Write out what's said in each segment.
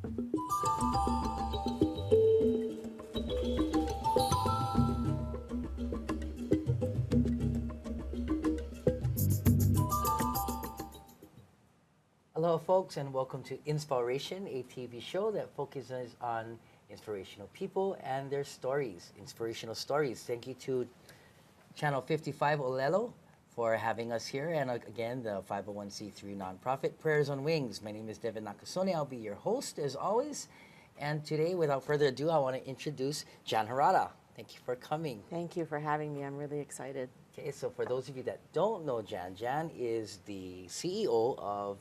Hello, folks, and welcome to InsPOWration, a TV show that focuses on inspirational people and their stories, inspirational stories. Thank you to Channel 55 Olelo for having us here, and again, the 501c3 nonprofit Prayers on Wings. My name is Devin Nakasone. I'll be your host, as always. And today, without further ado, I want to introduce Jan Harada. Thank you for coming. Thank you for having me. I'm really excited. Okay, so for those of you that don't know Jan, Jan is the CEO of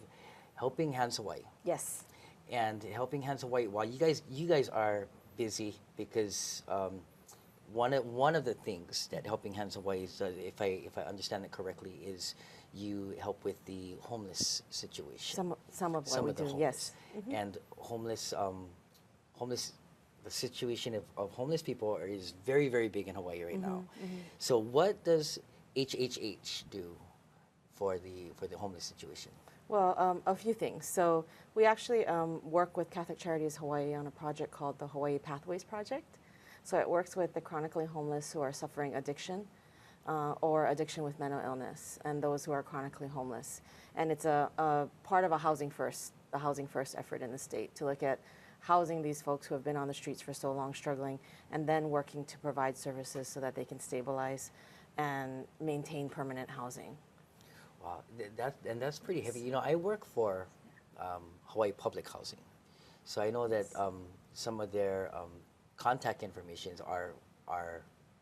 Helping Hands Hawaii. Yes. And Helping Hands Hawaii, while you guys are busy because one of the things that Helping Hands Hawaii is, if I understand it correctly, is you help with the homeless situation. Some of what we do, yes. Mm-hmm. And homeless, the situation of homeless people is very, very big in Hawaii right now. Mm-hmm. So what does HHH do for the homeless situation? Well, a few things. So we actually work with Catholic Charities Hawaii on a project called the Hawaii Pathways Project. So it works with the chronically homeless who are suffering addiction or addiction with mental illness, and those who are chronically homeless. And it's a part of the housing first effort in the state to look at housing these folks who have been on the streets for so long struggling, and then working to provide services so that they can stabilize and maintain permanent housing. Wow, that's pretty heavy. You know, I work for Hawaii Public Housing, so I know that some of their contact informations are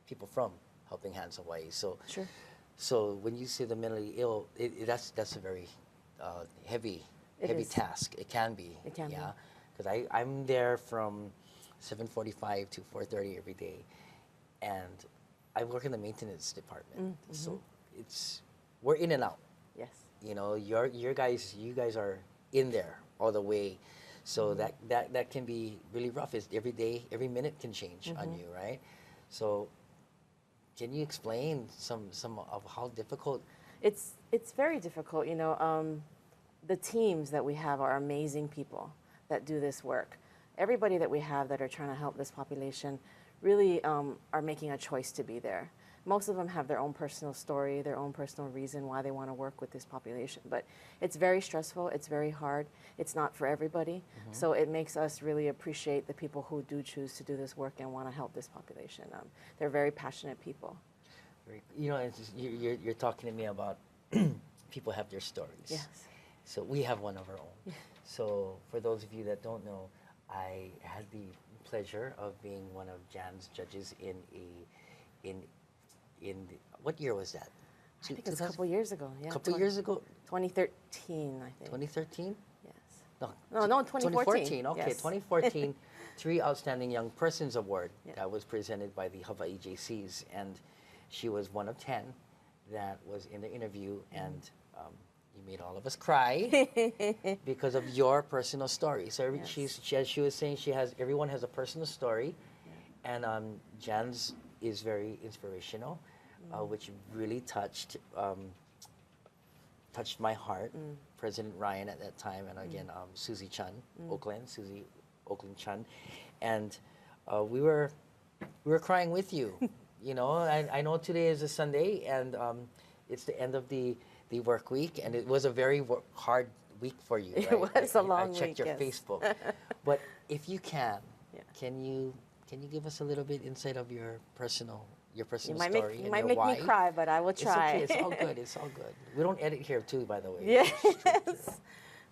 people from Helping Hands Hawaii. So, sure. So when you say the mentally ill, that's a very heavy task. It can be. It can be. Yeah, because I'm there from 7:45 to 4:30 every day, and I work in the maintenance department. Mm-hmm. So we're in and out. Yes. You know, you guys are in there all the way, so mm-hmm. that can be really rough. It's every day, every minute can change mm-hmm. on you, right? So, can you explain some of how difficult? It's very difficult. You know, the teams that we have are amazing people that do this work. Everybody that we have that are trying to help this population really are making a choice to be there. Most of them have their own personal story, their own personal reason why they want to work with this population. But it's very stressful, it's very hard, it's not for everybody. Mm-hmm. So it makes us really appreciate the people who do choose to do this work and want to help this population. They're very passionate people. You know, you're talking to me about people have their stories. Yes. So we have one of our own. Yeah. So for those of you that don't know, I had the pleasure of being one of Jan's judges what year was that? I think it's a couple years ago. Yeah. Years ago? 2013, I think. 2013? Yes. No, 2014. Okay, yes. 2014, Three Outstanding Young Persons Award that was presented by the Hawaii JCs, and she was one of 10 that was in the interview, and you made all of us cry because of your personal story. So she was saying everyone has a personal story, and Jan's is very inspirational, which really touched my heart. President Ryan at that time, and again Susie Chun, Susie Oakland Chun, and we were crying with you. You know, I know today is a Sunday, and it's the end of the work week, and it was a very hard week for you. Right? It was a long week. I checked your Facebook, but if you can you give us a little bit insight of your personal story? You might make me cry, but I will try. It's okay. It's all good. It's all good. We don't edit here too, by the way. Yes.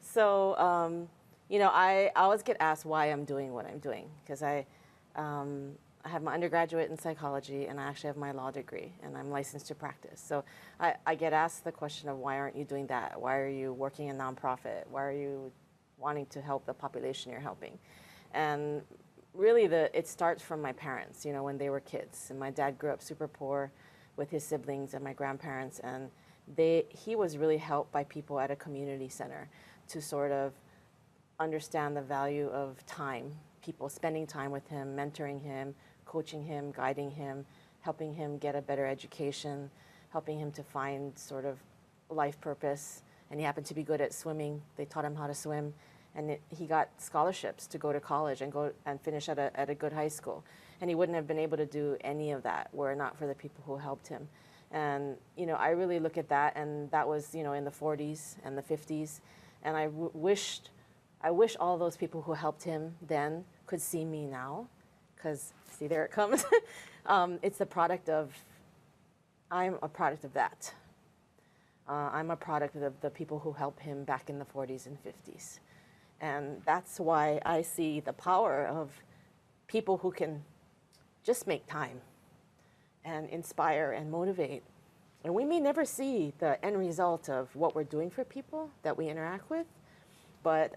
So, you know, I always get asked why I'm doing what I'm doing, because I have my undergraduate in psychology, and I actually have my law degree, and I'm licensed to practice. So I get asked the question of, why aren't you doing that? Why are you working in nonprofit? Why are you wanting to help the population you're helping? And really, it starts from my parents, you know, when they were kids. And my dad grew up super poor with his siblings and my grandparents, and he was really helped by people at a community center to sort of understand the value of time, people spending time with him, mentoring him, coaching him, guiding him, helping him get a better education, helping him to find sort of life purpose. And he happened to be good at swimming. They taught him how to swim, and he got scholarships to go to college and go and finish at a good high school. And he wouldn't have been able to do any of that were it not for the people who helped him. And, you know, I really look at that, and that was, you know, in the 40s and the 50s. And I wish all those people who helped him then could see me now, because, see, there it comes. It's the product of, I'm a product of that. I'm a product of the people who helped him back in the 40s and 50s. And that's why I see the power of people who can just make time and inspire and motivate. And we may never see the end result of what we're doing for people that we interact with, but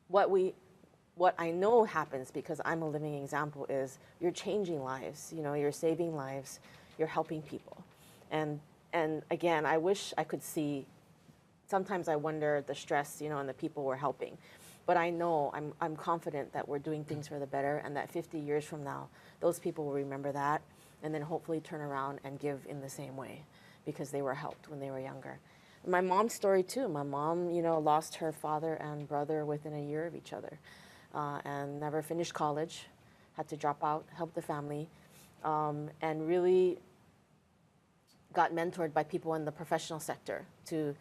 what I know happens, because I'm a living example, is you're changing lives, you know, you're saving lives, you're helping people. And again, I wish I could see, sometimes I wonder the stress, you know, and the people we're helping. But I know, I'm confident that we're doing things for the better, and that 50 years from now, those people will remember that, and then hopefully turn around and give in the same way, because they were helped when they were younger. My mom's story too. My mom, you know, lost her father and brother within a year of each other, and never finished college, had to drop out, help the family, and really got mentored by people in the professional sector to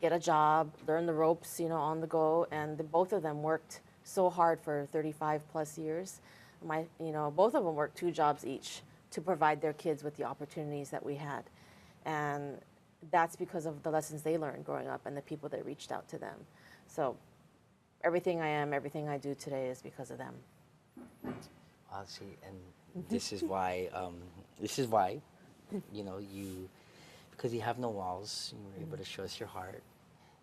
get a job, learn the ropes, you know, on the go. And both of them worked so hard for 35 plus years. Both of them worked 2 jobs each to provide their kids with the opportunities that we had. And that's because of the lessons they learned growing up and the people that reached out to them. So everything I am, everything I do today is because of them. See, and this is why, you know, because you have no walls, you were able to show us your heart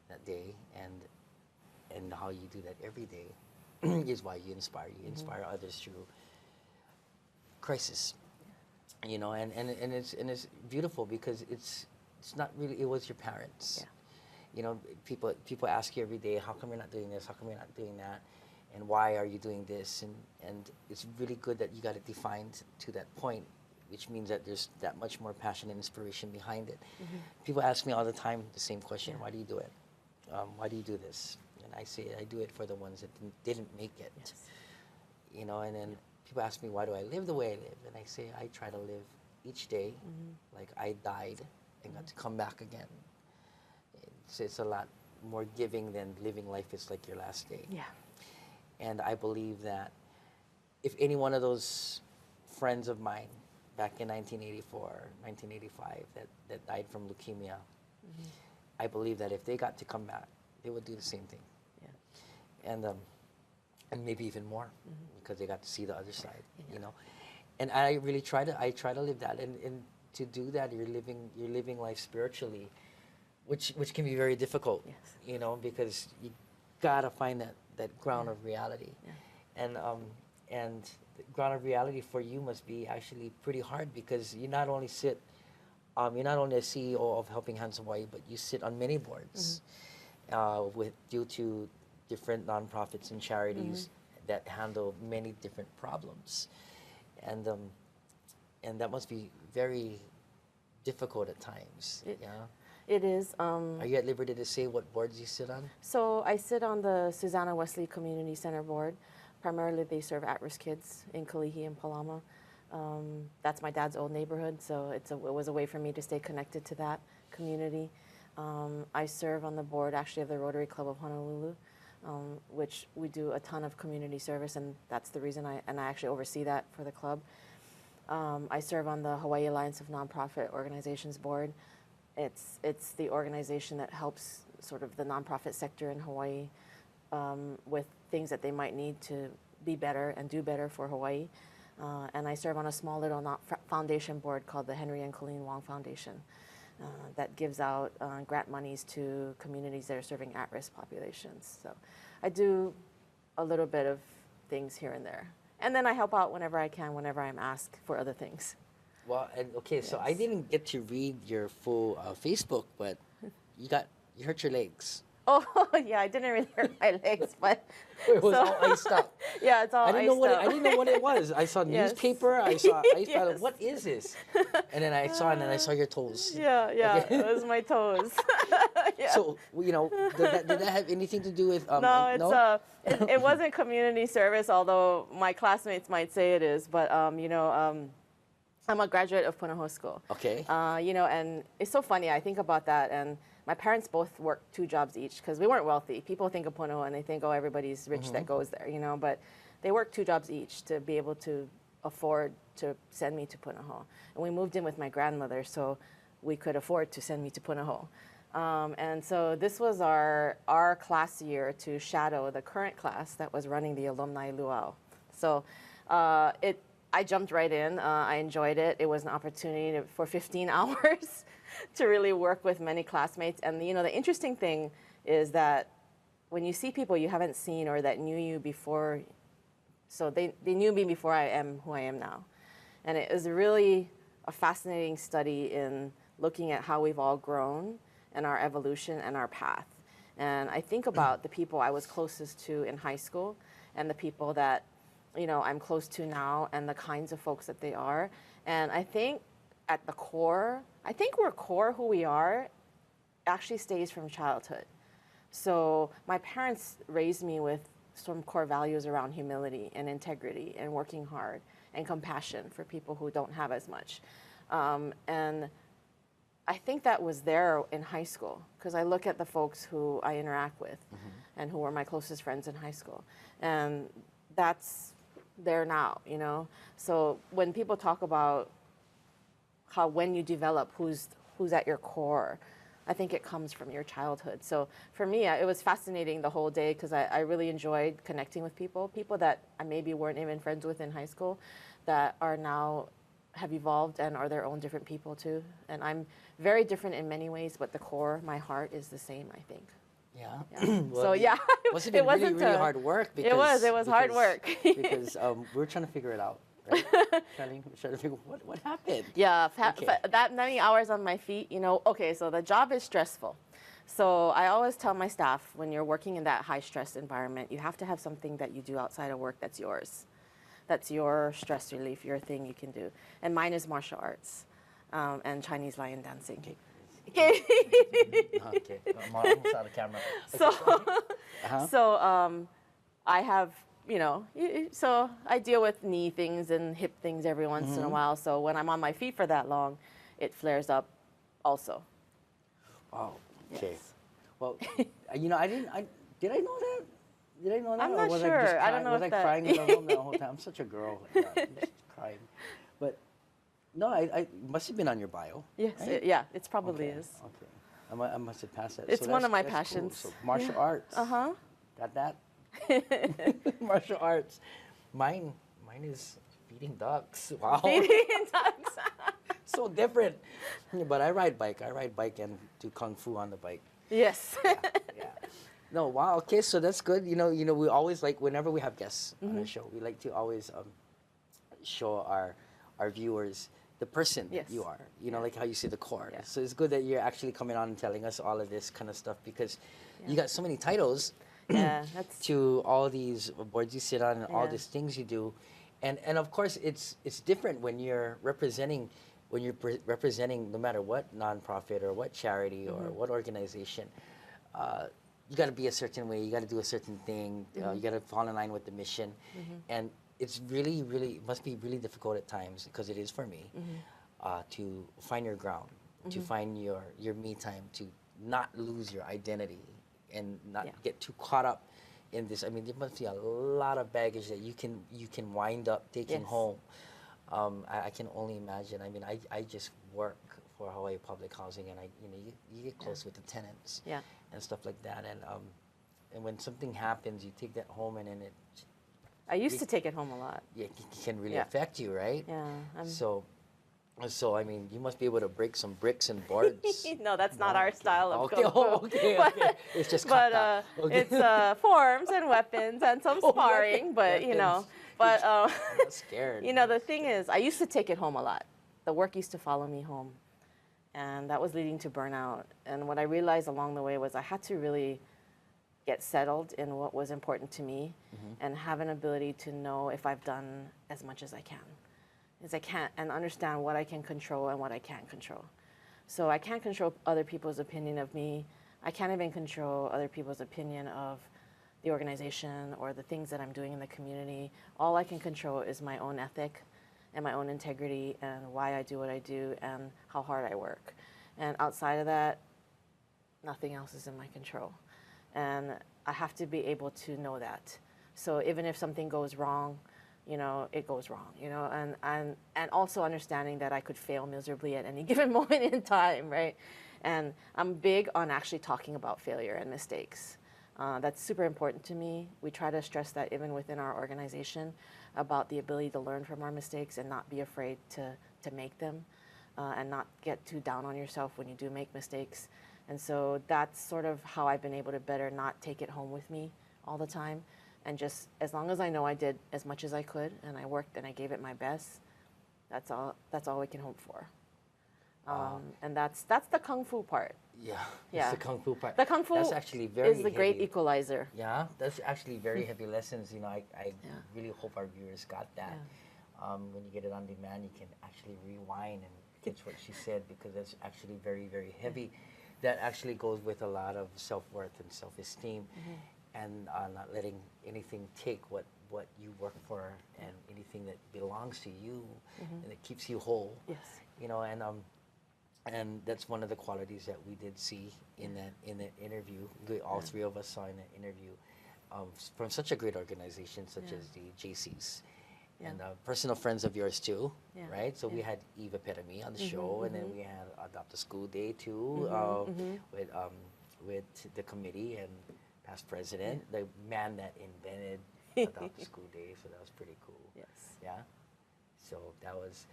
that day, and how you do that every day is why you inspire. You inspire others through crisis, you know, and it's beautiful, because it's not really, it was your parents. Yeah. You know, people ask you every day, how come you're not doing this? How come you're not doing that? And why are you doing this? And it's really good that you got it defined to that point, which means that there's that much more passion and inspiration behind it. People ask me all the time the same question, why do you do it? Why do you do this? And I say, I do it for the ones that didn't make it. Yes. You know, and then people ask me, why do I live the way I live? And I say, I try to live each day like I died and got to come back again. It's a lot more giving than living life is like your last day. Yeah. And I believe that if any one of those friends of mine back in 1984, 1985 that died from leukemia, I believe that if they got to come back, they would do the same thing. Yeah. And maybe even more, because they got to see the other side, you know. And I really try to live that, and to do that, you're living life spiritually, which can be very difficult, you know, because you gotta find that ground of reality. And the ground of reality for you must be actually pretty hard, because you not only sit, you're not only a CEO of Helping Hands Hawaii, but you sit on many boards due to different nonprofits and charities that handle many different problems, and that must be very difficult at times. It is. Are you at liberty to say what boards you sit on? So I sit on the Susanna Wesley Community Center board. Primarily, they serve at-risk kids in Kalihi and Palama. That's my dad's old neighborhood, so it was a way for me to stay connected to that community. I serve on the board, actually, of the Rotary Club of Honolulu, which we do a ton of community service, and that's the reason I actually oversee that for the club. I serve on the Hawaii Alliance of Nonprofit Organizations board. It's the organization that helps sort of the nonprofit sector in Hawaii with things that they might need to be better and do better for Hawaii. And I serve on a small little foundation board called the Henry and Colleen Wong Foundation that gives out grant monies to communities that are serving at-risk populations. So I do a little bit of things here and there. And then I help out whenever I can, whenever I'm asked for other things. Well, okay, so I didn't get to read your full Facebook, but you hurt your legs. Oh, yeah, I didn't really hurt my legs, but It was all iced up. yeah, it's all I didn't know iced what up. I didn't know what it was. I saw Yes. newspaper. I saw ice. Yes. What is this? And then I saw, and then I saw your toes. Yeah, yeah, Okay. it was my toes. Yeah. So did that have anything to do with No, it wasn't community service, although my classmates might say it is. But I'm a graduate of Punahou School. Okay. And it's so funny. I think about that, and my parents both worked 2 jobs each because we weren't wealthy. People think of Punahou and they think, oh, everybody's rich that goes there, but they worked 2 jobs each to be able to afford to send me to Punahou. And we moved in with my grandmother, so we could afford to send me to Punahou. And so this was our class year to shadow the current class that was running the alumni luau. So I jumped right in. I enjoyed it. It was an opportunity for 15 hours to really work with many classmates. And the interesting thing is that when you see people you haven't seen or that knew you before, so they knew me before I am who I am now. And it was really a fascinating study in looking at how we've all grown and our evolution and our path. And I think about the people I was closest to in high school and the people that I'm close to now and the kinds of folks that they are. And I think at the core, who we are actually stays from childhood. So my parents raised me with some core values around humility and integrity and working hard and compassion for people who don't have as much. And I think that was there in high school because I look at the folks who I interact with and who were my closest friends in high school. And that's there now, So when people talk about how when you develop who's at your core, I think it comes from your childhood. So for me, it was fascinating the whole day because I really enjoyed connecting with people that I maybe weren't even friends with in high school that are now have evolved and are their own different people too. And I'm very different in many ways, but the core, my heart is the same, I think. Yeah. Well, so yeah, must have been really, really hard work. Because, it was hard work. Because we were trying to figure it out, right? trying to figure what happened. Yeah, Okay. that many hours on my feet, Okay, so the job is stressful. So I always tell my staff when you're working in that high stress environment, you have to have something that you do outside of work that's yours. That's your stress relief, your thing you can do. And mine is martial arts and Chinese lion dancing. Okay. Okay. Okay. I'm almost out of camera. So I have, so I deal with knee things and hip things every once in a while. So when I'm on my feet for that long, it flares up also. Wow. Okay. Yes. Well, did I know that? Did I know that? I'm Or not was sure. I, just I don't know was if I that- crying in the room the whole time? I'm such a girl. Yeah, I'm just crying. But no, I must have been on your bio. Yes, right? it probably Okay, is. Okay. I must have passed that. It's So one of my that's cool. passions. So martial arts. Uh-huh. Got that? Martial arts. Mine is feeding ducks. Wow. Feeding ducks. So different. But I ride bike. And do kung fu on the bike. Yes. Yeah. No, wow. Okay, so that's good. We always like whenever we have guests on our show, we like to always show our viewers the person that you are. Like how you see the core. Yeah. So it's good that you're actually coming on and telling us all of this kind of stuff because you got so many titles Yeah, that's to all these boards you sit on and all Yeah. these things you do, and of course it's different when you're representing no matter what nonprofit or what charity or what organization. You got to be a certain way. You got to do a certain thing. You got to fall in line with the mission, and it's really, really must be really difficult at times because it is for me to find your ground, to find your me time, to not lose your identity and not get too caught up in this. I mean, there must be a lot of baggage that you can wind up taking home. I can only imagine. I mean, I just work for Hawaii Public Housing, and you get close with the tenants and stuff like that. And when something happens, you take that home, and then I used to take it home a lot. it can really affect you, right? Yeah. So I mean, you must be able to break some bricks and boards. No, that's not our style of Okay, kung fu. okay. It's just But kata. Okay. it's forms and weapons and some sparring, but But I'm scared. the thing is, I used to take it home a lot. The work used to follow me home, and that was leading to burnout. And what I realized along the way was I had to really get settled in what was important to me and have an ability to know if I've done as much as I can. As I can, and understand what I can control and what I can't control. So I can't control other people's opinion of me. I can't even control other people's opinion of the organization or the things that I'm doing in the community. All I can control is my own ethic and my own integrity and why I do what I do and how hard I work. And outside of that, nothing else is in my control. And I have to be able to know that. So even if something goes wrong, you know, it goes wrong, you know, and also understanding that I could fail miserably at any given moment in time, right? And I'm big on actually talking about failure and mistakes. That's super important to me. We try to stress that even within our organization about the ability to learn from our mistakes and not be afraid to make them and not get too down on yourself when you do make mistakes. And so that's sort of how I've been able to better not take it home with me all the time. And just as long as I know I did as much as I could and I worked and I gave it my best, that's all we can hope for. And that's the Kung Fu part. Yeah, Yeah. it's the Kung Fu part. The Kung Fu that's actually very is the great heavy. equalizer. Yeah, that's actually very heavy lessons. You know, I really hope our viewers got that. When you get it on demand, you can actually rewind and catch what she said, because that's actually very, very heavy. That actually goes with a lot of self-worth and self-esteem, and not letting anything take what you work for and anything that belongs to you and that keeps you whole. Yes. You know, and that's one of the qualities that we did see in that interview. All three of us saw in that interview from such a great organization such as the JCs. And personal friends of yours too, right? So we had Eva Petami on the show, and then we had Adopt a School Day too, with the committee and past president, the man that invented Adopt a School Day. So that was pretty cool. Yes. Yeah. So that was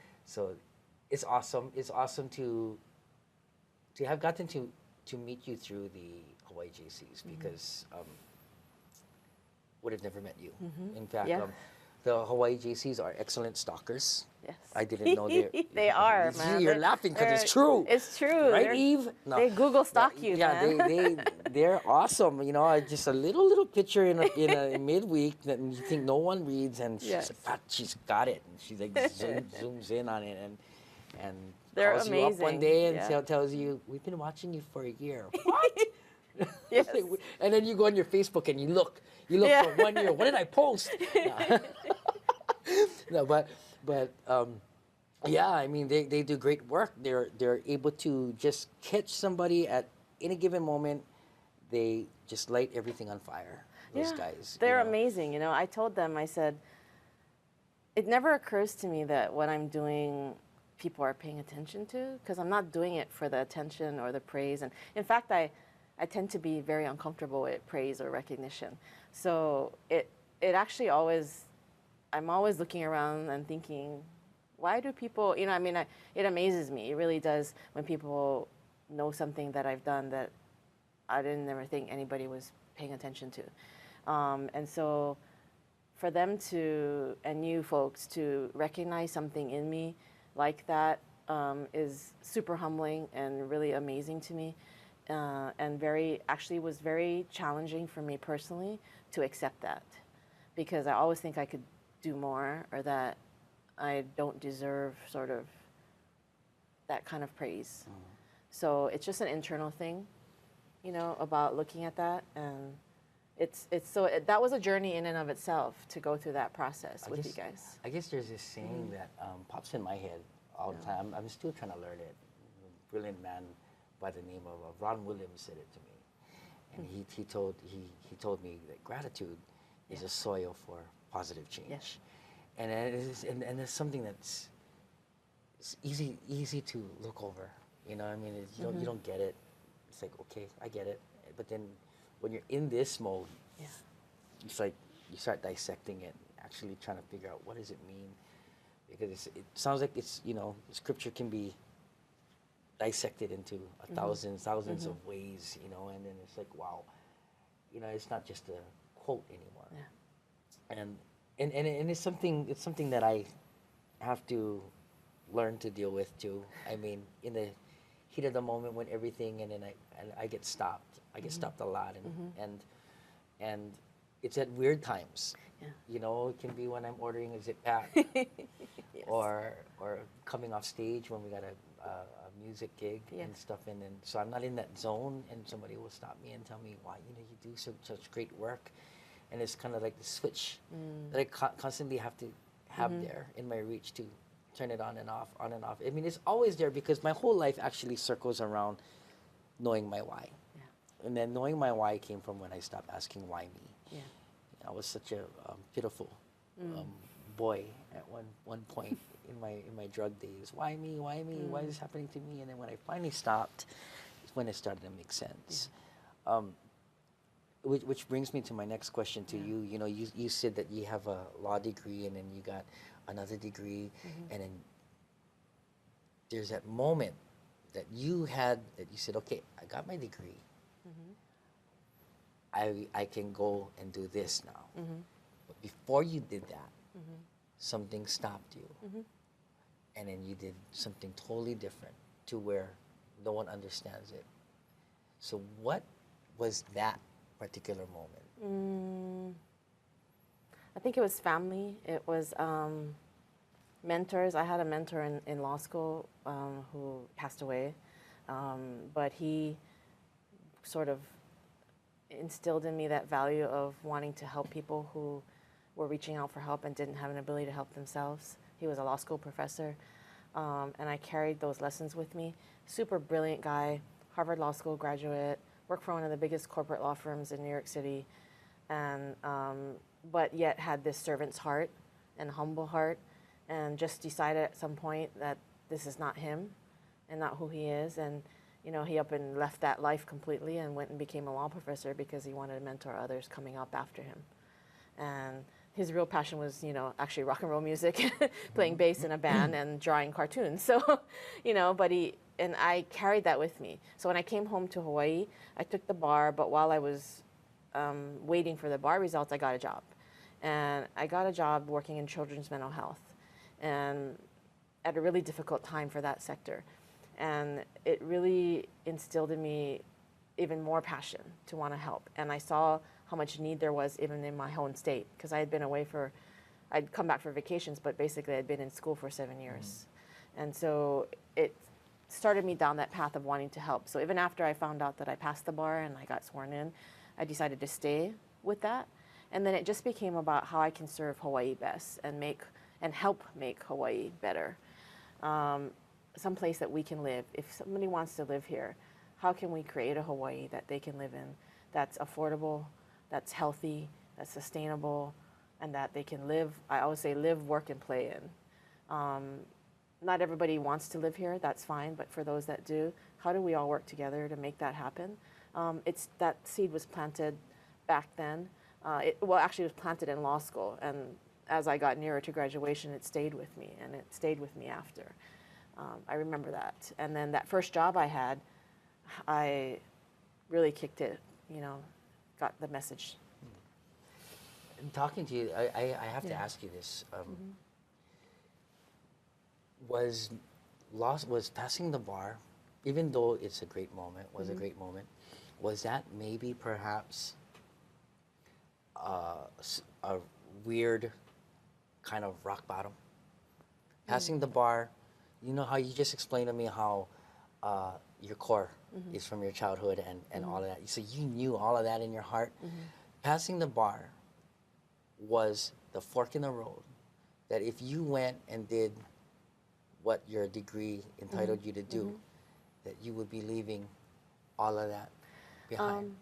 It's awesome. It's awesome to have gotten to meet you through the Hawaii JCs, because would have never met you. In fact, the Hawaii JCs are excellent stalkers. Yes. I didn't know they are, man. You're laughing because it's true. It's true. Right, Eve? No. They Google stalk you, yeah, man. they're awesome. You know, just a little picture in a midweek that you think no one reads, and she's got it. And she's like zooms in on it and they're calls amazing. you up one day and tells you, "We've been watching you for a year." What? Yes. And then you go on your Facebook and you look for 1 year. What did I post? No, but yeah, I mean they do great work. They're able to just catch somebody at any given moment. They just light everything on fire. Those guys. They're amazing. You know, I told them, I said, it never occurs to me that what I'm doing people are paying attention to, because I'm not doing it for the attention or the praise. And in fact, I tend to be very uncomfortable with praise or recognition. So it actually I'm always looking around and thinking, why do people, you know, I mean, it amazes me. It really does when people know something that I've done that I didn't never think anybody was paying attention to. And so for them to, and you folks, to recognize something in me like that is super humbling and really amazing to me. And was very challenging for me personally to accept that, because I always think I could do more, or that I don't deserve sort of that kind of praise. So it's just an internal thing, you know, about looking at that, and that was a journey in and of itself to go through that process with you guys. I guess there's this saying that pops in my head all the time. I'm still trying to learn it. A brilliant man by the name of Ron Williams said it to me, and he told me that gratitude is a soil for positive change. Yes. And and it's something that's easy to look over. You know, I mean, you don't get it. It's like, okay, I get it, but then when you're in this mode, it's like you start dissecting it, actually trying to figure out what does it mean, because it sounds like it's, you know, scripture can be dissected into thousands of ways, you know, and then it's like, wow, you know, it's not just a quote anymore. And it's something that I have to learn to deal with too. I mean, in the heat of the moment when everything, and then I get stopped. I get stopped a lot, and and it's at weird times. Yeah. You know, it can be when I'm ordering a zip pack, Yes. or coming off stage when we got a music gig Yeah. and stuff, and then so I'm not in that zone, and somebody will stop me and tell me why, you do such great work, and it's kind of like the switch that I constantly have to have there in my reach to turn it on and off, on and off. I mean, it's always there because my whole life actually circles around knowing my why. Yeah. And then knowing my why came from when I stopped asking why me. Yeah. I was such a pitiful boy at one point in my drug days. Why me? Why me? Why is this happening to me? And then when I finally stopped, it's when it started to make sense. Which brings me to my next question to you. You know, you said that you have a law degree and then you got another degree, and then there's that moment that you had that you said, okay, I got my degree. I can go and do this now. But before you did that, something stopped you. And then you did something totally different to where no one understands it. So what was that particular moment? I think it was family. It was mentors. I had a mentor in law school who passed away, but he sort of instilled in me that value of wanting to help people who were reaching out for help and didn't have an ability to help themselves. He was a law school professor, and I carried those lessons with me. Super brilliant guy, Harvard Law School graduate, worked for one of the biggest corporate law firms in New York City, and but yet had this servant's heart and humble heart, and just decided at some point that this is not him and not who he is. And you know, he up and left that life completely and went and became a law professor because he wanted to mentor others coming up after him. And his real passion was, you know, actually rock and roll music, playing bass in a band and drawing cartoons. So, you know, and I carried that with me. So when I came home to Hawaii, I took the bar, but while I was waiting for the bar results, I got a job. And I got a job working in children's mental health, and at a really difficult time for that sector. And it really instilled in me even more passion to want to help. And I saw how much need there was even in my home state, because I had been away I'd come back for vacations, but basically I'd been in school for 7 years. And so it started me down that path of wanting to help. So even after I found out that I passed the bar and I got sworn in, I decided to stay with that. And then it just became about how I can serve Hawaii best and help make Hawaii better. Some place that we can live. If somebody wants to live here, how can we create a Hawaii that they can live in that's affordable, that's healthy, that's sustainable, and that they can live, I always say live, work, and play in. Not everybody wants to live here, that's fine, but for those that do, how do we all work together to make that happen? That seed was planted back then. Actually it was planted in law school, and as I got nearer to graduation, it stayed with me, and it stayed with me after. I remember that. And then that first job I had, I really kicked it, you know, got the message. In talking to you, I have to ask you this. Was passing the bar, even though it's a great moment, was a great moment, was that maybe perhaps a weird kind of rock bottom? Passing the bar, you know how you just explained to me how your core is from your childhood and all of that. So you knew all of that in your heart. Passing the bar was the fork in the road that if you went and did what your degree entitled you to do, that you would be leaving all of that behind.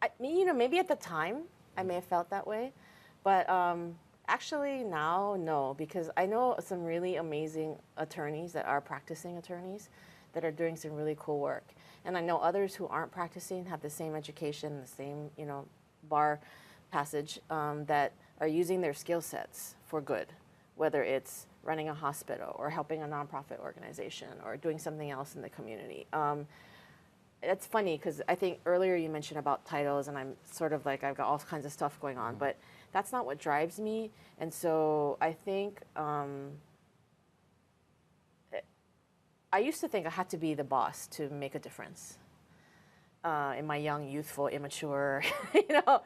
I mean, you know, maybe at the time I may have felt that way, but actually now, no, because I know some really amazing attorneys that are practicing attorneys that are doing some really cool work. And I know others who aren't practicing, have the same education, the same, you know, bar passage, that are using their skill sets for good, whether it's running a hospital or helping a nonprofit organization or doing something else in the community. It's funny because I think earlier you mentioned about titles, and I'm sort of like, I've got all kinds of stuff going on, but that's not what drives me. And so I think I used to think I had to be the boss to make a difference in my young, youthful, immature, you know,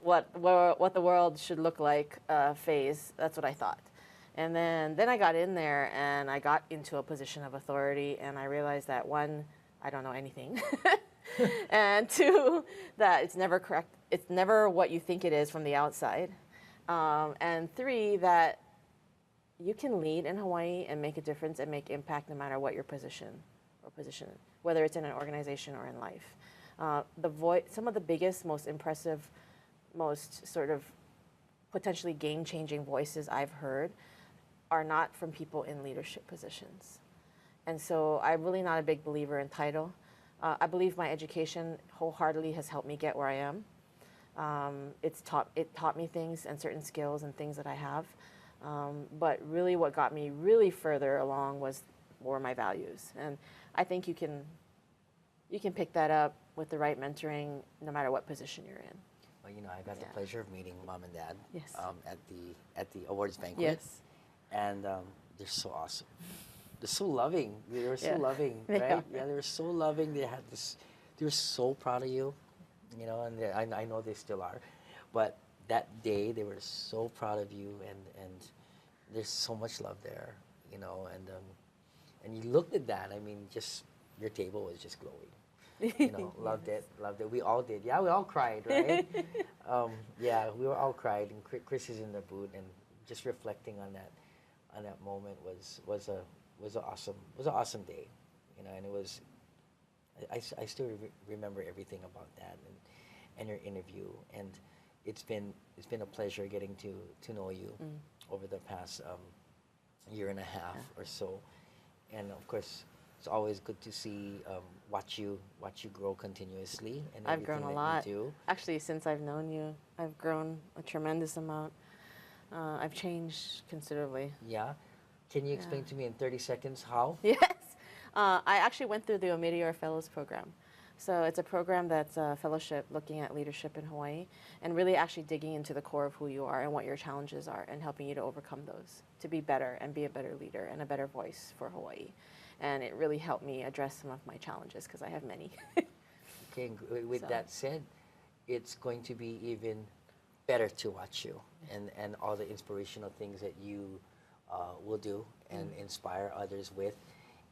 what the world should look like phase. That's what I thought. And then I got in there and I got into a position of authority and I realized that one, I don't know anything. And two, that it's never correct. It's never what you think it is from the outside. And three, that you can lead in Hawaii and make a difference and make impact no matter what your position, whether it's in an organization or in life. Some of the biggest, most impressive, most sort of potentially game-changing voices I've heard are not from people in leadership positions. And so I'm really not a big believer in title. I believe my education wholeheartedly has helped me get where I am. It taught me things and certain skills and things that I have. But really what got me really further along were my values. And I think you can pick that up with the right mentoring no matter what position you're in. Well, I got the pleasure of meeting Mom and Dad Yes. At the awards banquet. Yes. And they're so awesome. They're so loving. They were so Yeah. loving, They right? are. Yeah, they were so loving. They were so proud of you, and I know they still are. But that day, they were so proud of you, and there's so much love there, and you looked at that. I mean, just your table was just glowing. Loved it. We all did. Yeah, we all cried, right? Yeah, we were all cried, and Chris is in the booth, and just reflecting on that moment was an awesome day, and it was. I still remember everything about that and your interview, and it's been a pleasure getting to know you over the past year and a half or so, and of course it's always good to see watch you grow continuously and I've grown a everything lot. that you do. Actually, since I've known you, I've grown a tremendous amount. I've changed considerably. Yeah, can you explain to me in 30 seconds how? Yes. I actually went through the Omidyar Fellows Program. So it's a program that's a fellowship looking at leadership in Hawaii and really actually digging into the core of who you are and what your challenges are and helping you to overcome those, to be better and be a better leader and a better voice for Hawaii. And it really helped me address some of my challenges because I have many. Okay, with that said, it's going to be even better to watch you and all the inspirational things that you will do and inspire others with.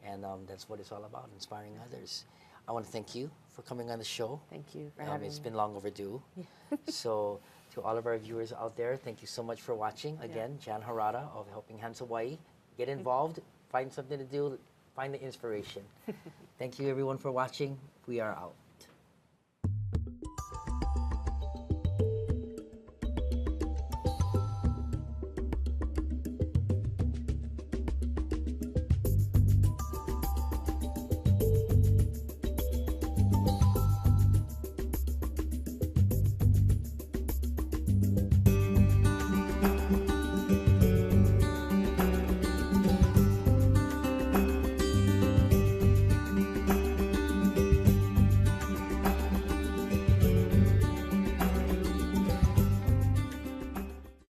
And that's what it's all about, inspiring others. I want to thank you for coming on the show. Thank you for having me. It's been long overdue. So to all of our viewers out there, thank you so much for watching. Again, Jan Harada of Helping Hands Hawaii. Get involved, find something to do, find the inspiration. Thank you everyone for watching. We are out.